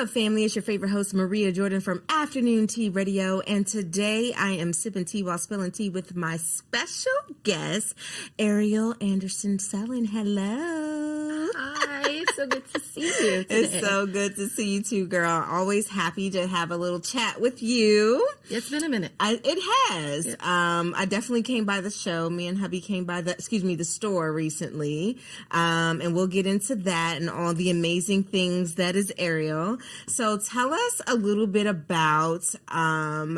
up, family? It's your favorite host, Maria Jordan from Afternoon Tea Radio. And today I am sipping tea while spilling tea with my special guest, Ariel Anderson Sullen. Hello. Hi. So good to see you today. It's so good to see you too, girl. Always happy to have a little chat with you. It's been a minute. It has. Yes. I definitely came by the show. Me and hubby came by the store recently. And we'll get into that and all the amazing things that is Ariel. So tell us a little bit about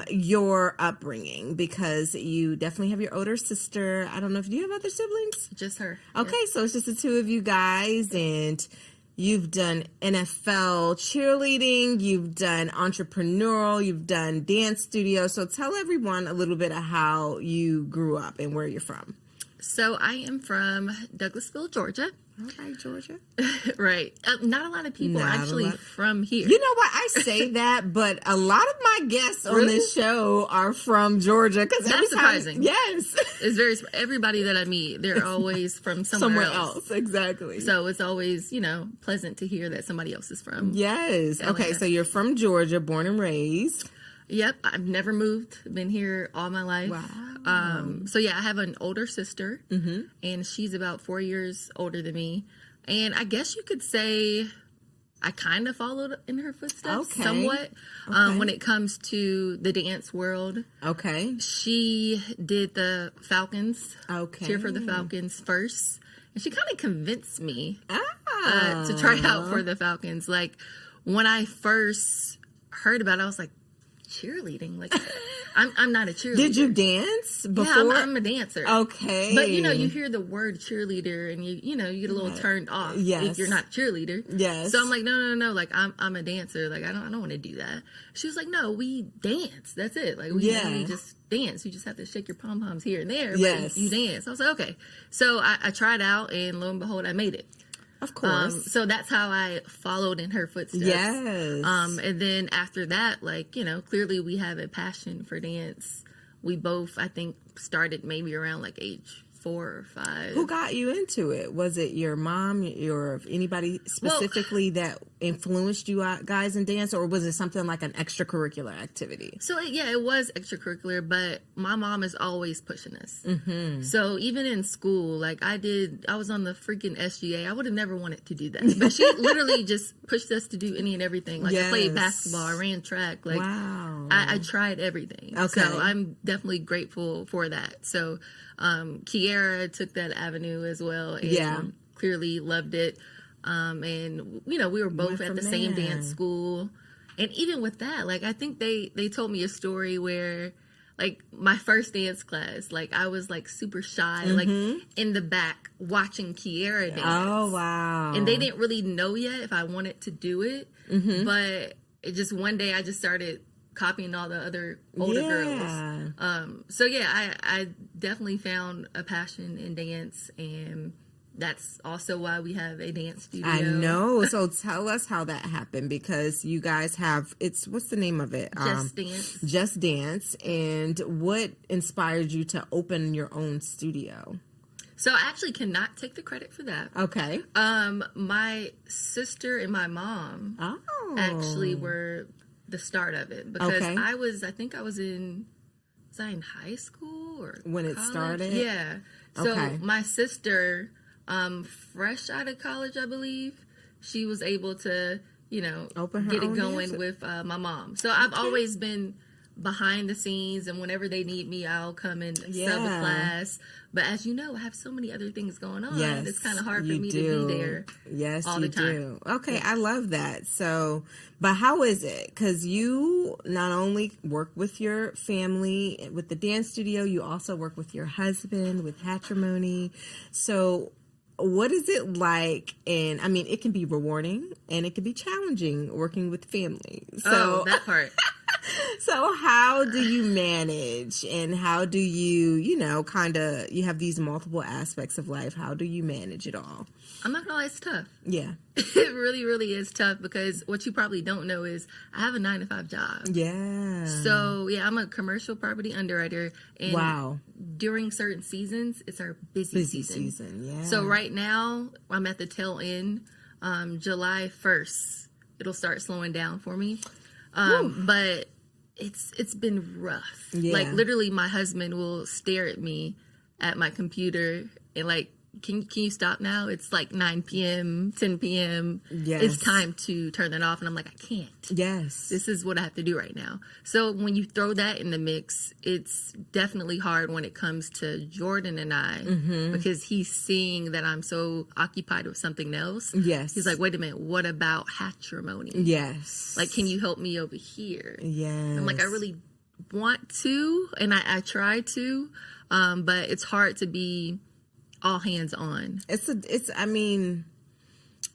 your upbringing, because you definitely have your older sister. I don't know if you have other siblings? Just her. Okay, yeah. So it's just the two of you guys, and you've done NFL cheerleading, you've done entrepreneurial, you've done dance studio. So tell everyone a little bit of how you grew up and where you're from. So I am from Douglasville, Georgia. All right, Georgia. Right. Not a lot of people are actually from here. You know what? I say that, but a lot of my guests on this show are from Georgia. That's surprising. Yes. It's very, everybody that I meet, they're always from somewhere else. Exactly. So it's always, pleasant to hear that somebody else is from. Yes. Atlanta. Okay, so you're from Georgia, born and raised. Yep. I've never moved. Been here all my life. Wow. So yeah, I have an older sister, and she's about 4 years older than me. And I guess you could say I kind of followed in her footsteps somewhat when it comes to the dance world. Okay. She did the Falcons, cheer for the Falcons first. And she kind of convinced me to try out for the Falcons. Like, when I first heard about it, I was like, cheerleading? Like, I'm not a cheerleader. Did you dance before? Yeah, I'm a dancer. Okay. But, you hear the word cheerleader and you get a little turned off if you're not a cheerleader. Yes. So I'm like, no. Like, I'm a dancer. Like, I don't want to do that. She was like, no, we dance. That's it. Like, we just dance. You just have to shake your pom-poms here and there. But you dance. I was like, okay. So I tried out, and lo and behold, I made it. Of course. So that's how I followed in her footsteps. Yes. And then after that, clearly we have a passion for dance. We both, I think, started maybe around age 4 or 5. Who got you into it? Was it your mom, or anybody specifically that influenced you guys in dance, or was it something like an extracurricular activity? So it was extracurricular, but my mom is always pushing us. Mm-hmm. So even in school, I was on the freaking SGA. I would have never wanted to do that, but she literally just pushed us to do any and everything. I played basketball, I ran track. Wow. I tried everything. Okay. So I'm definitely grateful for that. So Kiara took that avenue as well, and clearly loved it. And we were both at the same dance school, and even with that, I think they told me a story where, my first dance class, I was super shy, in the back watching Kiara dance. Oh wow! And they didn't really know yet if I wanted to do it, but it just one day I just started copying all the other older girls. I definitely found a passion in dance, and that's also why we have a dance studio. I know. So tell us how that happened, because you guys have, what's the name of it? Just Dance. Just Dance. And what inspired you to open your own studio? So I actually cannot take the credit for that. Okay. My sister and my mom actually were the start of it, because I was in high school or when it college? Started? Yeah. So my sister, fresh out of college, I believe, she was able to, get it going with my mom. So I've always been behind the scenes, and whenever they need me, I'll come and sub a class. But as you know, I have so many other things going on. Yes, it's kind of hard for me to be there. Yes, all the time. Do. Okay, I love that. So, but how is it? Because you not only work with your family with the dance studio, you also work with your husband with Hatrimony. So, what is it like? And I mean, it can be rewarding and it can be challenging working with family. So that part. So how do you manage, and how do you, you have these multiple aspects of life. How do you manage it all? I'm not gonna lie, it's tough. Yeah. It really, really is tough, because what you probably don't know is I have a 9-to-5 job. Yeah. So I'm a commercial property underwriter, and during certain seasons, it's our busy season. Yeah. So right now, I'm at the tail end. July 1st, it'll start slowing down for me. But it's been rough. Yeah. Like literally my husband will stare at me at my computer and like, can you stop now? It's like 9 p.m., 10 p.m. Yes. It's time to turn that off. And I'm like, I can't. Yes. This is what I have to do right now. So when you throw that in the mix, it's definitely hard when it comes to Jordan and I, because he's seeing that I'm so occupied with something else. Yes. He's like, wait a minute, what about Hatrimony? Yes. Like, can you help me over here? Yes. I'm like, I really want to, and I try to, but it's hard to be all hands on. I mean,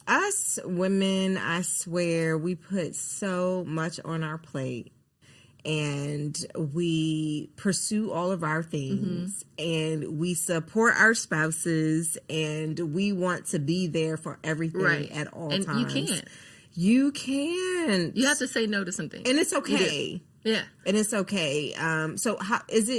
us women, I swear, we put so much on our plate and we pursue all of our things and we support our spouses and we want to be there for everything at all times. And you can't. You can. You have to say no to something. And it's okay. Yeah. And it's okay. So how is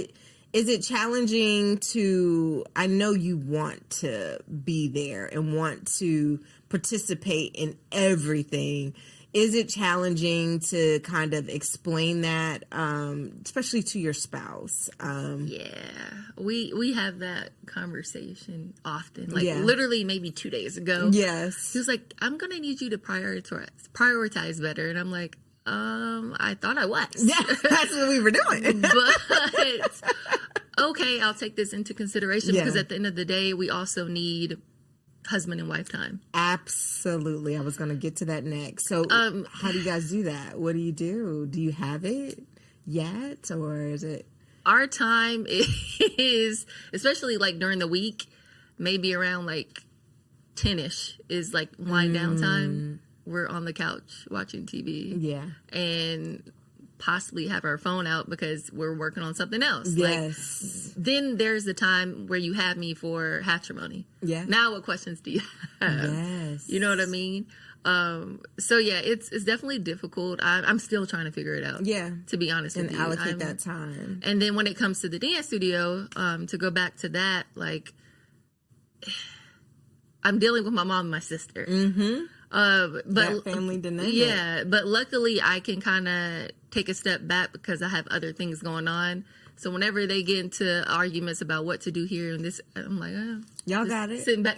it challenging to, I know you want to be there and want to participate in everything. Is it challenging to kind of explain that, especially to your spouse? Yeah, we have that conversation often. Like literally maybe 2 days ago. Yes. He was like, I'm going to need you to prioritize better. And I'm like, I thought I was. Yeah, that's what we were doing. But okay, I'll take this into consideration because at the end of the day, we also need husband and wife time. Absolutely. I was going to get to that next. So how do you guys do that? What do you do? Do you have it yet, or is it? Our time is, especially like during the week, maybe around like 10-ish is like wind down time. We're on the couch watching TV. Yeah. And possibly have our phone out because we're working on something else. Yes. Like, then there's the time where you have me for Hatrimony. Yeah. Now what questions do you have? Yes. You know what I mean? So yeah, it's definitely difficult. I'm still trying to figure it out. Yeah. To be honest with you. And allocate that time. And then when it comes to the dance studio, to go back to that, like, I'm dealing with my mom and my sister. But that family dynamic. Yeah, but luckily I can kind of take a step back because I have other things going on. So whenever they get into arguments about what to do here and this, I'm like, oh, y'all got it. Sitting back.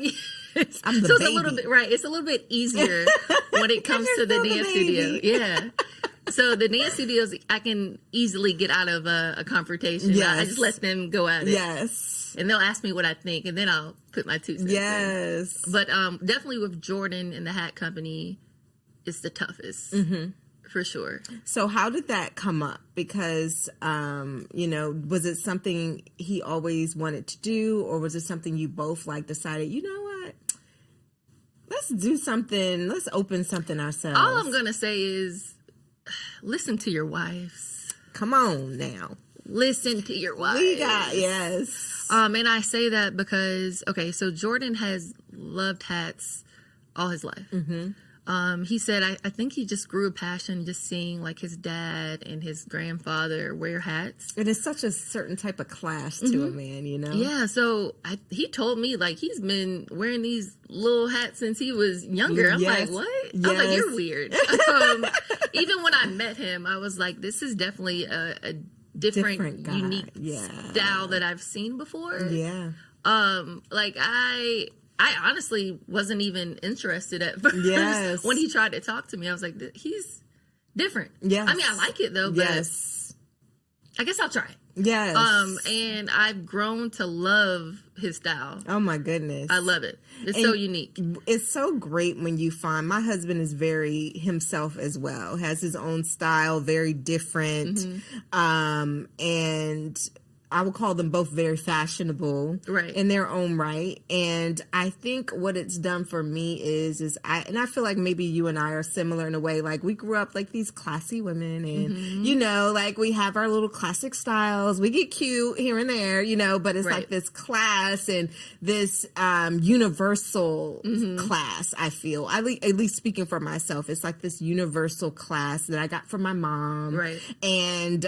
I'm the so baby. It's a little bit It's a little bit easier when it comes to the dance studio. Yeah. So the dance studios, I can easily get out of a confrontation. Yes. I just let them go at it. Yes. And they'll ask me what I think, and then I'll put my 2 cents in. But definitely with Jordan and the hat company, it's the toughest, for sure. So how did that come up? Because, was it something he always wanted to do, or was it something you both decided, you know what? Let's do something. Let's open something ourselves. All I'm going to say is listen to your wives. Come on now. Listen to your wives. Yes. And I say that because, okay, so Jordan has loved hats all his life. He said, I think he just grew a passion just seeing his dad and his grandfather wear hats. And it's such a certain type of class to a man, you know? Yeah, so he told me, he's been wearing these little hats since he was younger. I'm like, what? Yes. I'm like, you're weird. Even when I met him, I was like, this is definitely a different unique style that I've seen before. Yeah. I honestly wasn't even interested at first. Yes. When he tried to talk to me, I was like, he's different. Yeah. I mean, I like it though, but I guess I'll try it. Yes. And I've grown to love his style. Oh my goodness. I love it. It's so unique. It's so great when you find, my husband is very himself as well, has his own style, very different. And I would call them both very fashionable in their own right. And I think what it's done for me is I feel like maybe you and I are similar in a way. We grew up these classy women and, we have our little classic styles. We get cute here and there, but it's this class and this universal class, I feel. At least speaking for myself, it's this universal class that I got from my mom. Right. And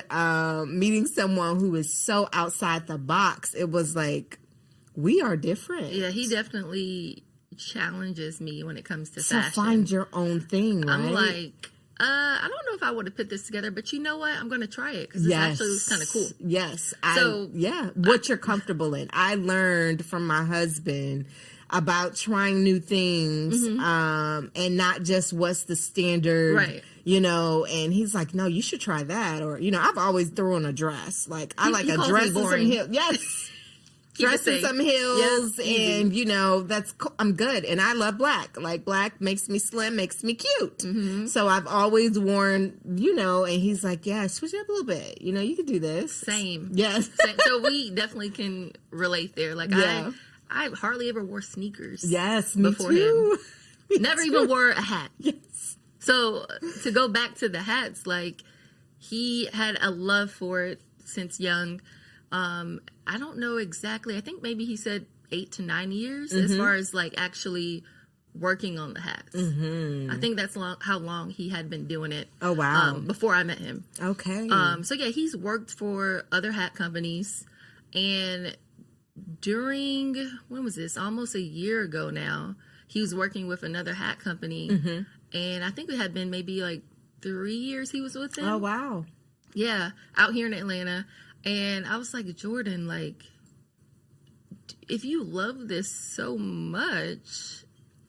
meeting someone who is so outside the box, it was we are different. Yeah, he definitely challenges me when it comes to so fashion. Find your own thing, right? I'm like, I don't know if I would have put this together, but you know what? I'm going to try it because it actually was kind of cool. Yes. What you're comfortable in. I learned from my husband about trying new things, and not just what's the standard, right? You know, and he's like, no, you should try that. Or, you know, I've always thrown a dress. Like, I like a dress and some heels. Yes. Dress and some heels, and, you know, I'm good. And I love black. Like, black makes me slim, makes me cute. So I've always worn, you know, and he's like, yeah, switch it up a little bit. You know, you can do this. Same. Yes. So we definitely can relate there. Like, I hardly ever wore sneakers. Yes, before too. him. Never even wore a hat. Yes. So to go back to the hats, like, he had a love for it since young. I don't know exactly. I think maybe he said 8 to 9 years as far as like actually working on the hats. I think that's how long he had been doing it. Oh, wow. Before I met him. Okay. So yeah, he's worked for other hat companies, and during, when was this? Almost a year ago now, he was working with another hat company, and I think it had been maybe like 3 years he was with them. Oh, wow. Yeah, out here in Atlanta. And I was like, Jordan, like, if you love this so much,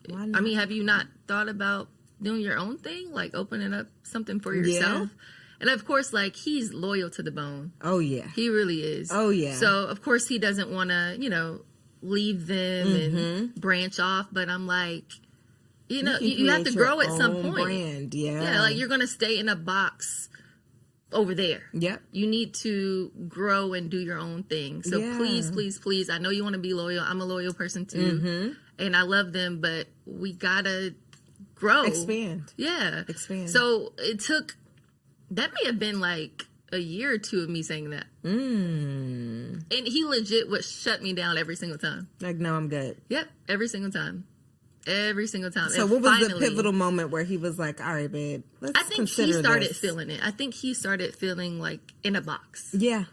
why not? I mean, have you not thought about doing your own thing? Like opening up something for yourself? Yeah. And of course, like, he's loyal to the bone. Oh, yeah. He really is. Oh, yeah. So, of course, he doesn't want to, you know, leave them and branch off. But I'm like, you know, you have to grow at some point. Brand. Yeah. Yeah, like, you're going to stay in a box over there. Yep. You need to grow and do your own thing. So please, please, please, I know you want to be loyal. I'm a loyal person too. And I love them, but we gotta grow. Expand. Yeah. Expand. So that may have been like a year or two of me saying that. And he legit would shut me down every single time. Like, no, I'm good. Yep. Every single time. Every single time. So what was the pivotal moment where he was like, all right, babe, let's consider this? I think he started feeling it. I think he started feeling like in a box. Yeah.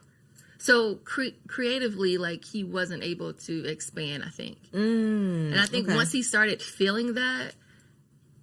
So creatively, like, he wasn't able to expand, I think. And I think once he started feeling that,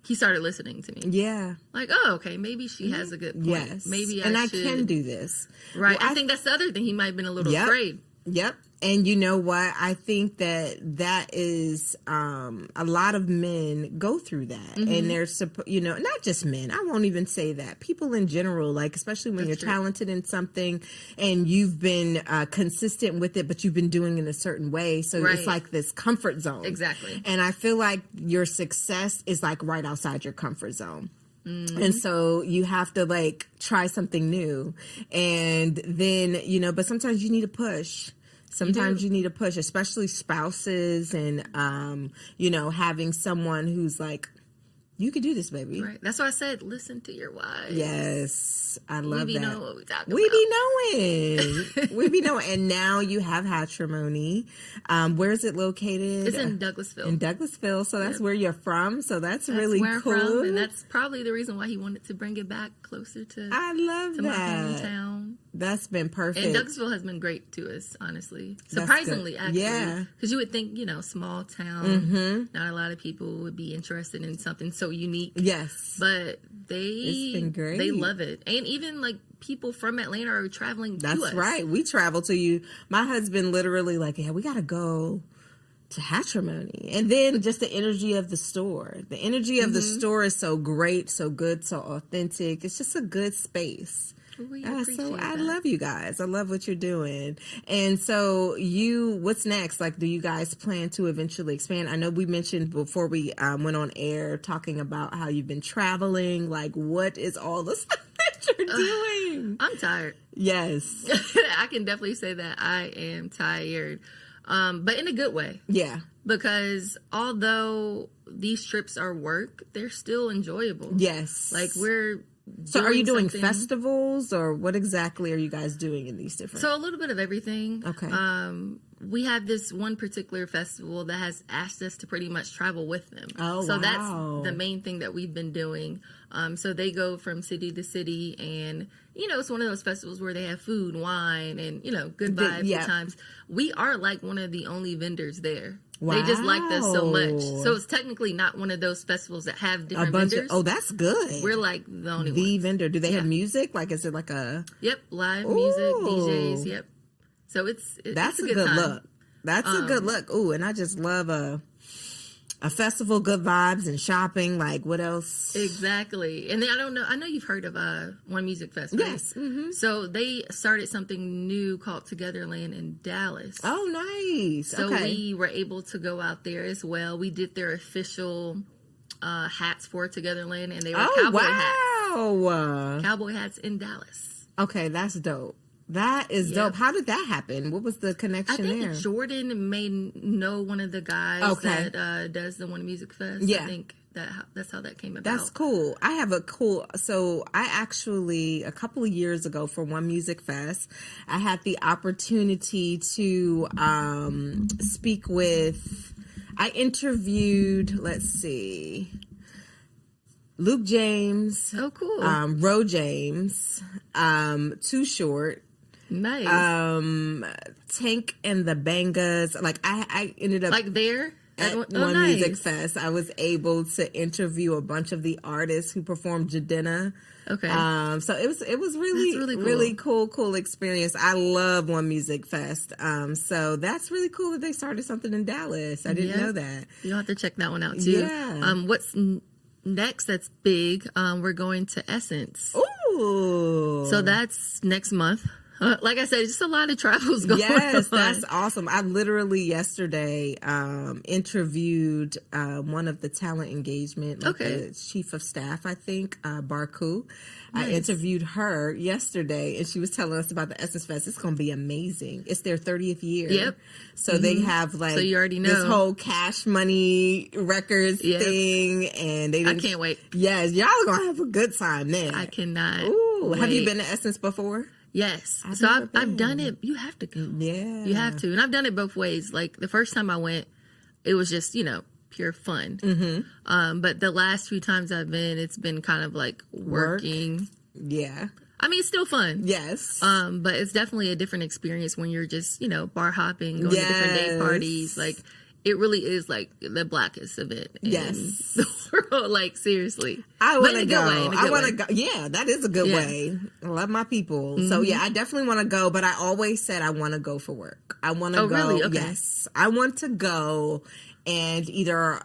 he started listening to me. Yeah. Like, oh, okay, maybe she has a good point. Yes. Maybe I can do this. Right. Well, I think that's the other thing. He might have been a little afraid. Yep. And you know what? I think that is a lot of men go through that, and they're you know, not just men. I won't even say that. People in general, like, especially when you're talented in something and you've been consistent with it, but you've been doing it in a certain way. So it's like this comfort zone. Exactly. And I feel like your success is like right outside your comfort zone. And so you have to like try something new, and then, you know, but sometimes you need a push. Sometimes you need a push, especially spouses, and, you know, having someone who's like, you can do this, baby. Right. That's why I said, listen to your wives. Yes. I love that. We be knowing what we talk about. We be knowing. We be knowing. And now you have Hatrimony. Where is it located? It's in Douglasville. In Douglasville. So that's where you're from. So that's really where cool. I'm from, and that's probably the reason why he wanted to bring it back closer to I love to that. my hometown. That's been perfect. And Douglasville has been great to us, honestly. Surprisingly, actually. Yeah. Because you would think, you know, small town, not a lot of people would be interested in something so unique. Yes. But it's been great. They love it. And even, like, people from Atlanta are traveling to us. That's right. We travel to you. My husband literally like, yeah, we got to go to Hatrimony. And then just the energy of the store. The energy of the store is so great, so good, so authentic. It's just a good space. I love you guys. I love what you're doing. And so what's next? Like, do you guys plan to eventually expand? I know we mentioned before we went on air talking about how you've been traveling. Like, what is all the stuff that you're doing? I'm tired. Yes. I can definitely say that I am tired. But in a good way. Yeah. Because although these trips are work, they're still enjoyable. Yes. Like, So are you doing festivals, or what exactly are you guys doing in these different? So a little bit of everything. Okay. we have this one particular festival that has asked us to pretty much travel with them. Oh, so wow. that's the main thing that we've been doing. So they go from city to city, and it's one of those festivals where they have food, wine, and good vibes. Yeah. At times. We are like one of the only vendors there. Wow. They just liked us so much. So it's technically not one of those festivals that have different vendors. Oh, that's good. We're like the only the ones. vendor. Do they have music? Like, is it like a? Yep, live music, DJs. Yep. So that's a good time. look. That's a good look. Ooh, and I just love a festival, good vibes, and shopping. Like, what else? Exactly. And then I know you've heard of One Music Fest, right? Yes. Mm-hmm. So they started something new called Togetherland in Dallas. Oh, nice. So okay. we were able to go out there as well. We did their official hats for Togetherland, and they were cowboy hats. Cowboy hats in Dallas. Okay, that's dope. That is dope. How did that happen? What was the connection there? I think Jordan may know one of the guys that does the One Music Fest. Yeah. I think that's how that came about. That's cool. So I actually, a couple of years ago for One Music Fest, I had the opportunity to speak with, I interviewed, Luke James. Oh, cool. Ro James, Too Short. Nice. Tank and the Bangas. Like I ended up there at One Music Fest. I was able to interview a bunch of the artists who performed Jadena. Okay. So it was really cool experience. I love One Music Fest. So that's really cool that they started something in Dallas. I didn't know that. You'll have to check that one out too. Yeah. What's next that's big? We're going to Essence. Ooh. So that's next month. Like I said, just a lot of travels going on. Yes, that's awesome. I literally yesterday interviewed one of the talent engagement, the chief of staff, I think, Barku. Nice. I interviewed her yesterday, and she was telling us about the Essence Fest. It's going to be amazing. It's their 30th year. Yep. So they have so you already know this whole Cash Money Records thing, and I can't wait. Yes, y'all are going to have a good time there. I cannot. Ooh, wait. Have you been to Essence before? Yes. I've done it. You have to go. Yeah. You have to. And I've done it both ways. Like the first time I went, it was just, pure fun. Mm-hmm. But the last few times I've been, it's been kind of like working. Yeah. I mean, it's still fun. Yes. But it's definitely a different experience when you're just, bar hopping, going to different day parties. Like, it really is like the blackest event in the world. Like, seriously. I want to go. I want to go. Yeah, that is a good way. I love my people. Mm-hmm. So, yeah, I definitely want to go. But I always said I want to go for work. I want to go. Really? Okay. Yes. I want to go and either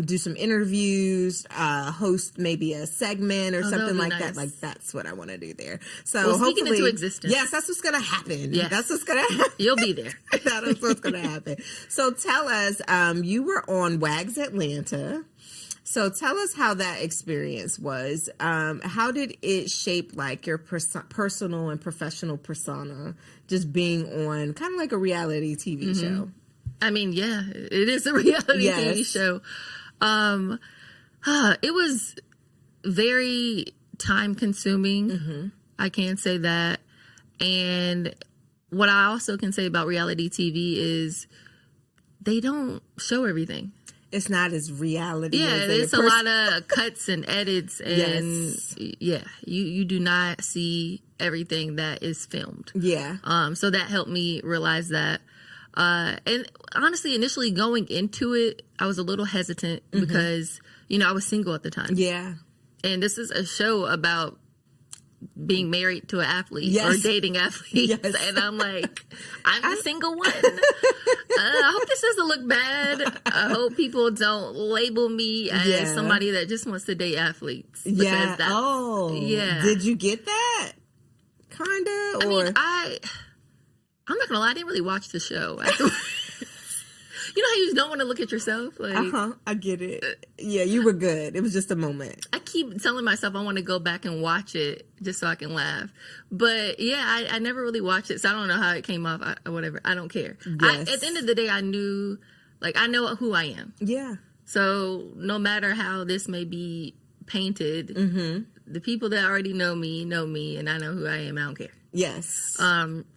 do some interviews, host maybe a segment or something like that. Like, that's what I want to do there. So speaking hopefully, into existence. Yes, that's what's going to happen. Yes. That's what's going to happen. You'll be there. That's what's going to happen. So tell us, you were on WAGS Atlanta. So tell us how that experience was. How did it shape like your personal and professional persona, just being on kind of like a reality TV show? I mean, yeah, it is a reality TV show. It was very time consuming. Mm-hmm. I can say that. And what I also can say about reality TV is they don't show everything. It's not as reality. Yeah, as it's a lot of cuts and edits. And you do not see everything that is filmed. Yeah. So that helped me realize that. And honestly, initially going into it, I was a little hesitant because, I was single at the time. Yeah. And this is a show about being married to an athlete or dating athletes. Yes. And I'm like, I'm the single one. I hope this doesn't look bad. I hope people don't label me as somebody that just wants to date athletes. Yeah. Yeah. Did you get that? Kind of? I mean, I'm not gonna lie, I didn't really watch the show afterwards. You know how you just don't want to look at yourself? Like, I get it. Yeah, you were good. It was just a moment. I keep telling myself I want to go back and watch it just so I can laugh. But yeah, I never really watched it, so I don't know how it came off or whatever. I don't care. Yes. At the end of the day, I knew, I know who I am. Yeah. So no matter how this may be painted, the people that already know me, and I know who I am. I don't care. Yes.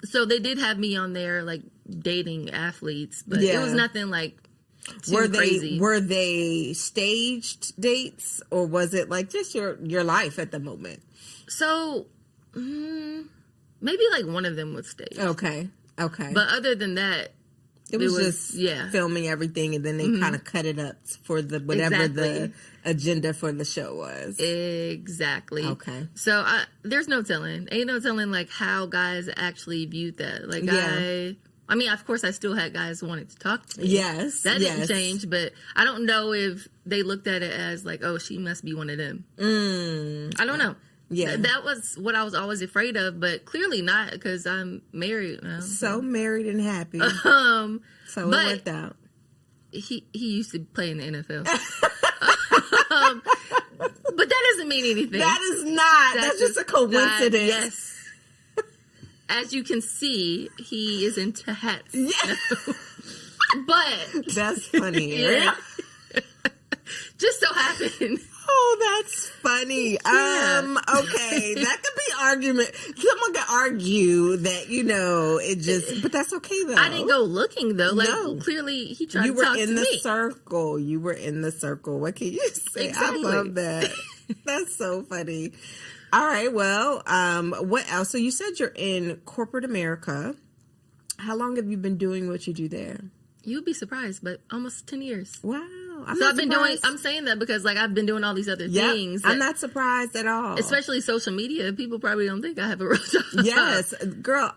So they did have me on there, dating athletes, but it was nothing like too crazy. Were they staged dates, or was it like just your life at the moment? So maybe like one of them was staged. Okay. But other than that, it was just filming everything, and then they kind of cut it up for the whatever the agenda for the show was. Exactly. Okay. So there's no telling. Ain't no telling like how guys actually viewed that. Like I mean, of course, I still had guys wanting to talk to me. Yes. That didn't change, but I don't know if they looked at it as like, oh, she must be one of them. I don't know. Yeah. That was what I was always afraid of, but clearly not, because I'm married now. So married and happy. So it worked out. He used to play in the NFL. But that doesn't mean anything. That is not. That's just a coincidence. Yes. As you can see, he is into hats. Yeah. But that's funny. Yeah. Just so happened. Oh, that's funny. Yeah. Okay, that could be argument. Someone could argue that, it just, but that's okay though. I didn't go looking though. Like, clearly he tried to talk to me. You were in the circle. You were in the circle. What can you say? Exactly. I love that. That's so funny. All right. Well, what else? So you said you're in corporate America. How long have you been doing what you do there? You'd be surprised, but almost 10 years. Wow. I'm saying that because like I've been doing all these other things. I'm not surprised at all. Especially social media. People probably don't think I have a real job. Yes. Girl,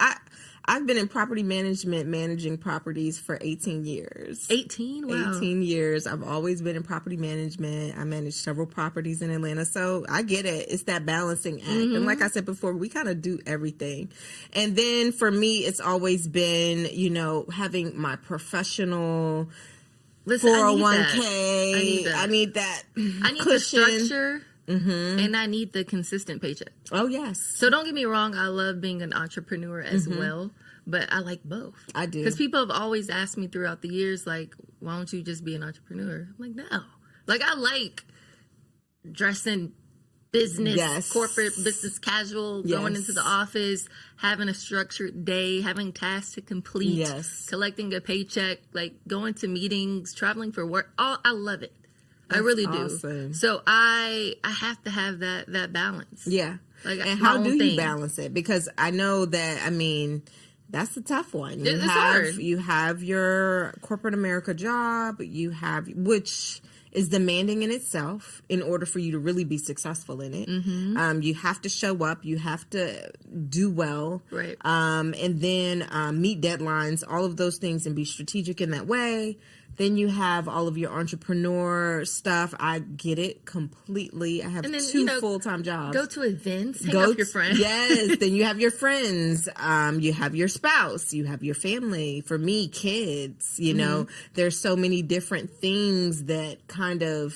I've been in property management, managing properties for 18 years. 18? Wow. 18 years. I've always been in property management. I managed several properties in Atlanta. So I get it. It's that balancing act. And like I said before, we kind of do everything. And then for me, it's always been, having my professional 401k. I need that. I need the structure. And I need the consistent paycheck. Oh, yes. So don't get me wrong. I love being an entrepreneur as well, but I like both. I do. Because people have always asked me throughout the years, like, why don't you just be an entrepreneur? I'm like, no. Like, I like dressing business, corporate business casual, going into the office, having a structured day, having tasks to complete, collecting a paycheck, like going to meetings, traveling for work. I love it. That's I really do. Awesome. So I have to have that balance. Yeah. Like, and how do you balance it? Because I know that, that's a tough one. It's hard. You have your corporate America job, which is demanding in itself in order for you to really be successful in it. You have to show up. You have to do well. Right. And then meet deadlines, all of those things, and be strategic in that way. Then you have all of your entrepreneur stuff. I get it completely. I have two full-time jobs. Go to events, hang out with your friends. Yes. Then you have your friends. You have your spouse. You have your family. For me, kids. There's so many different things that kind of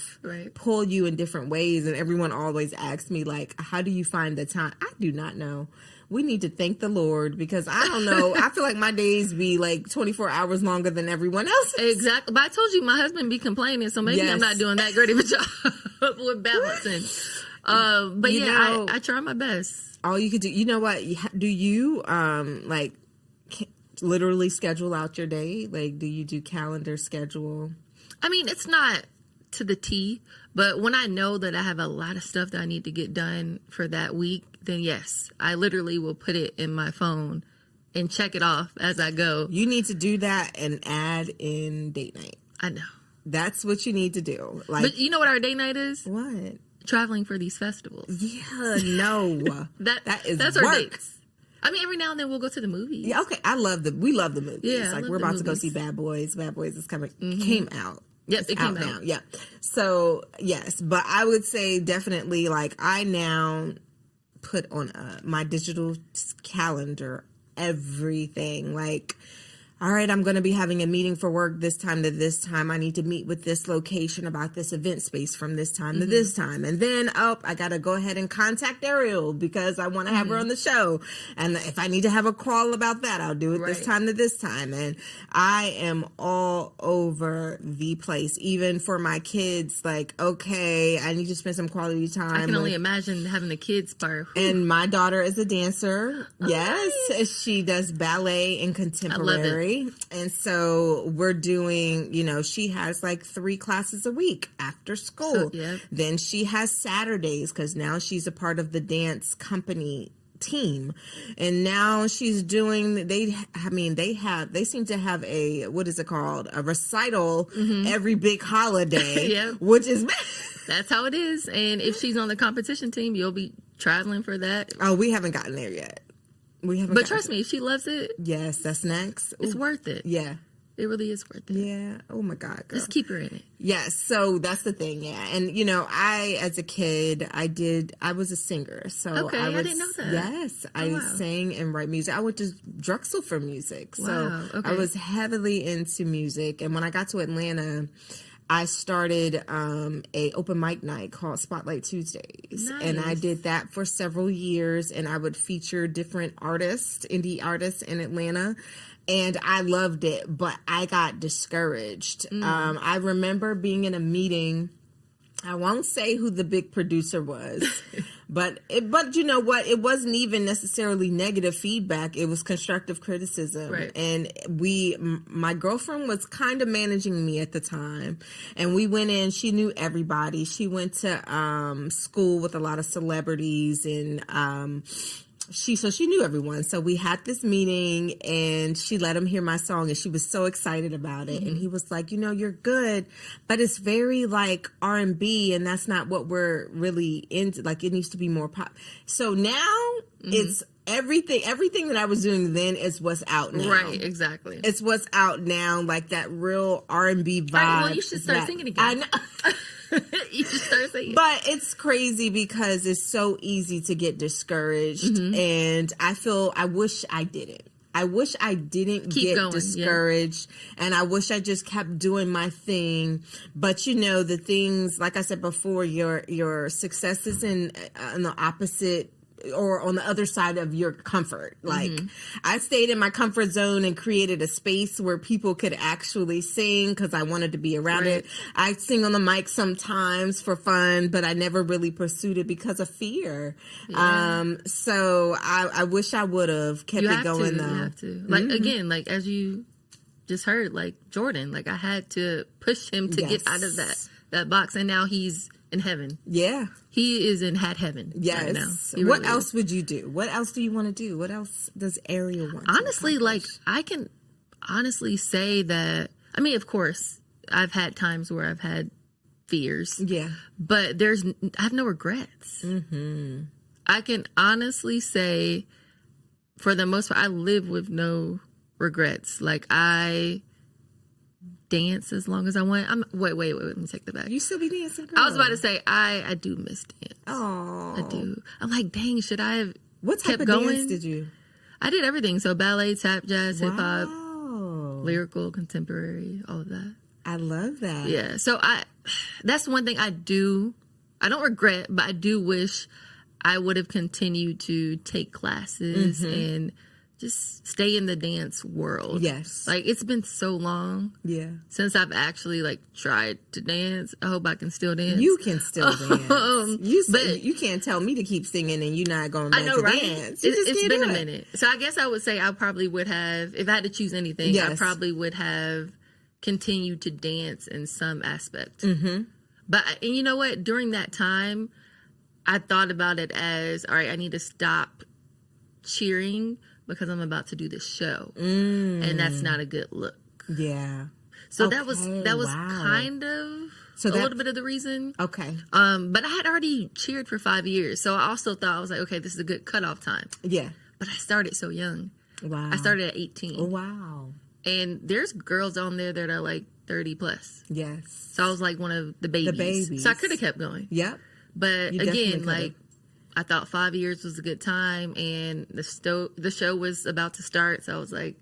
pull you in different ways. And everyone always asks me, like, how do you find the time? I do not know. We need to thank the Lord, because I don't know. I feel like my days be like 24 hours longer than everyone else's. Exactly. But I told you my husband be complaining, so maybe I'm not doing that great of a job with balancing. But I try my best. All you could do, you know what? Do you literally schedule out your day? Like, do you do calendar schedule? It's not to the T, but when I know that I have a lot of stuff that I need to get done for that week, then yes, I literally will put it in my phone and check it off as I go. You need to do that and add in date night. I know. That's what you need to do. But you know what our date night is? What? Traveling for these festivals. Yeah, no. that's our dates. Every now and then we'll go to the movies. Yeah, okay. We love the movies. Yeah, like, we're about to go see Bad Boys. Bad Boys is came out. Yep, it came out now. Yeah. So, yes. But I would say definitely, like, I now put on my digital calendar everything. Like, all right, I'm going to be having a meeting for work this time to this time. I need to meet with this location about this event space from this time to this time. And then, I got to go ahead and contact Ariel because I want to have her on the show. And if I need to have a call about that, I'll do it this time to this time. And I am all over the place, even for my kids. Like, okay, I need to spend some quality time. I can only imagine having the kids part. And my daughter is a dancer. Yes, she does ballet and contemporary. boy. And so we're doing, she has like 3 classes a week after school. Then she has Saturdays because now she's a part of the dance company team, and now she's doing they seem to have a, what is it called, a recital every big holiday. Which is that's how it is. And if she's on the competition team, you'll be traveling for that. Oh, we haven't gotten there yet. But trust me, if she loves it, yes, that's next. It's worth it. Yeah, it really is worth it. Yeah. Oh my God, girl. Just keep her in it. Yes. So that's the thing. Yeah. And I, as a kid, I was a singer. So I didn't know that. Yes. I sang and write music. I went to Drexel for music. So I was heavily into music. And when I got to Atlanta, I started a open mic night called Spotlight Tuesdays. Nice. And I did that for several years. And I would feature different artists, indie artists in Atlanta. And I loved it, but I got discouraged. I remember being in a meeting. I won't say who the big producer was, but you know what? It wasn't even necessarily negative feedback. It was constructive criticism. Right. And my girlfriend was kind of managing me at the time, and we went in. She knew everybody. She went to school with a lot of celebrities, and she knew everyone. So we had this meeting, and she let him hear my song, and she was so excited about it. And he was like, you're good, but it's very like R&B, and that's not what we're really into. Like, it needs to be more pop. So now it's everything that I was doing then is what's out now. Right, exactly. It's what's out now, like that real R&B vibe. Right, well, you should start singing again. I know. You should start singing. But it's crazy because it's so easy to get discouraged, and I wish I didn't. I wish I didn't get discouraged, and I wish I just kept doing my thing. But the things, like I said before, your success is in the opposite or on the other side of your comfort. Like, I stayed in my comfort zone and created a space where people could actually sing because I wanted to be around it. I sing on the mic sometimes for fun, but I never really pursued it because of fear. So I wish I would have kept it going though. You have to. Like, again, like as you just heard, like Jordan, like I had to push him to get out of that box, and now he's in heaven. Yeah. He is in hat heaven. Yes. Right now. What else would you do? What else do you want to do? What else does Ariel want honestly to like, I can honestly say that, I mean, of course, I've had times where I've had fears. Yeah. But I have no regrets. I can honestly say, for the most part, I live with no regrets. Like, I dance as long as I want. Wait, let me take that back. You still be dancing, girl? I was about to say I do miss dance. Oh, I do. I'm like, dang, should I have what type kept of going? Dance did you? I did everything. So ballet, tap, jazz, hip hop, lyrical, contemporary, all of that. I love that. Yeah. So that's one thing I do. I don't regret, but I do wish I would have continued to take classes and just stay in the dance world. Yes. Like, it's been so long since I've actually, like, tried to dance. I hope I can still dance. You can still dance. You can't tell me to keep singing and you're not going back to dance. It's been a minute. So I guess I would say I probably would have, if I had to choose anything, I probably would have continued to dance in some aspect. But, and you know what? During that time, I thought about it as, all right, I need to stop cheering because I'm about to do this show, and that's not a good look. Yeah. So that was kind of a little bit of the reason. Okay. But I had already cheered for 5 years, so I also thought, I was like, okay, this is a good cutoff time. Yeah. But I started so young. Wow. I started at 18. Oh, wow. And there's girls on there that are like 30 plus. Yes. So I was like one of the babies. So I could have kept going. Yep. But again, like, I thought 5 years was a good time, and the show was about to start, so I was like,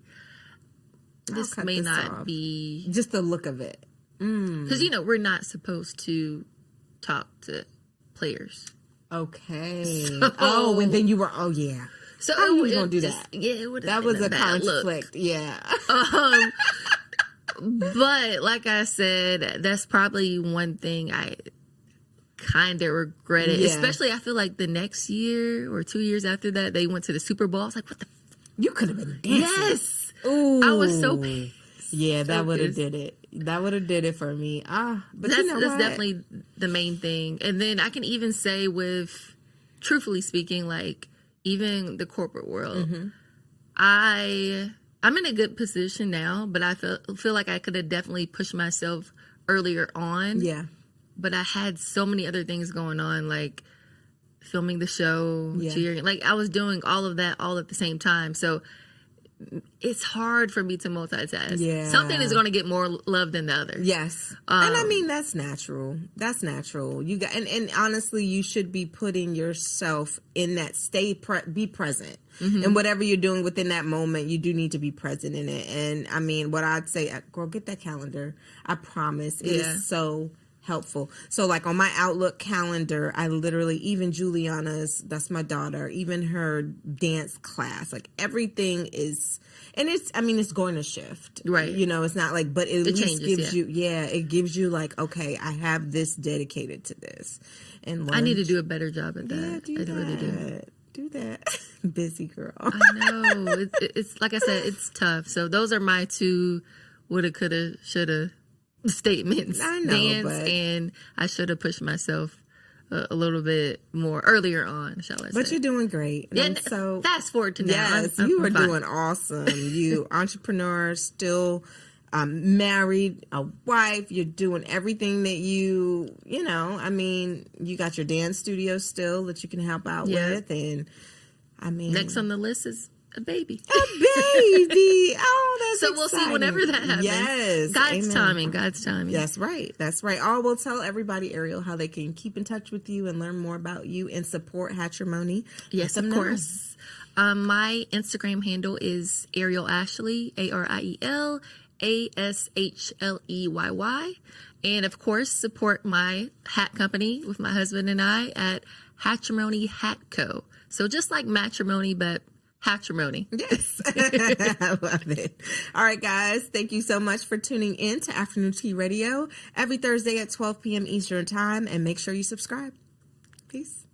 this may not be... Just the look of it. Because, we're not supposed to talk to players. Okay. So, and then you were... Oh, yeah. So how you going to do that? Yeah, it would have been a conflict. Look. Yeah. But, like I said, that's probably one thing I kind of regret it, especially I feel like the next year or 2 years after that they went to the Super Bowl. I was like, what the you could have been dancing. Yes, Ooh. I was so pissed. Yeah, that would have did it. That would have did it for me. But that's what? definitely the main thing. And then I can even say truthfully speaking, like even the corporate world, I'm in a good position now, but I feel like I could have definitely pushed myself earlier on. Yeah. But I had so many other things going on, like filming the show, cheering. Like I was doing all of that all at the same time. So it's hard for me to multitask. Yeah. Something is going to get more love than the other. Yes. And I mean, that's natural. That's natural. You got, and honestly, you should be putting yourself in that be present. And whatever you're doing within that moment, you do need to be present in it. And I mean, what I'd say, girl, get that calendar. I promise. It is so helpful. So like on my Outlook calendar, I literally, even Juliana's, that's my daughter, even her dance class, like everything is, and it's going to shift. Right. You know, it's not like, but it at least changes, gives you, it gives you like, okay, I have this dedicated to this. And I need to do a better job at that. Yeah, really do. Do that. Busy girl. I know. It's like I said, it's tough. So those are my two woulda, coulda, shoulda statements. I know, Dance and I should have pushed myself a little bit more earlier on, shall I say. But you're doing great. Yeah, so fast forward to now. Yes, you are doing awesome. You entrepreneur, still married, a wife. You're doing everything that you know. I mean, you got your dance studio still that you can help out with, and I mean, next on the list is a baby. A baby. Oh, that's so we'll see whenever that happens. Yes. God's timing. God's timing. That's right. That's right. Oh, we'll tell everybody, Ariel, how they can keep in touch with you and learn more about you and support Hatrimony. Yes, of course. My Instagram handle is Ariel Ashley, ArielAshleyy. And of course, support my hat company with my husband and I at Hatrimony Hat Co. So just like matrimony, but Hatrimony. Yes. I love it. All right, guys. Thank you so much for tuning in to Afternoon Tea Radio every Thursday at 12 p.m. Eastern Time. And make sure you subscribe. Peace.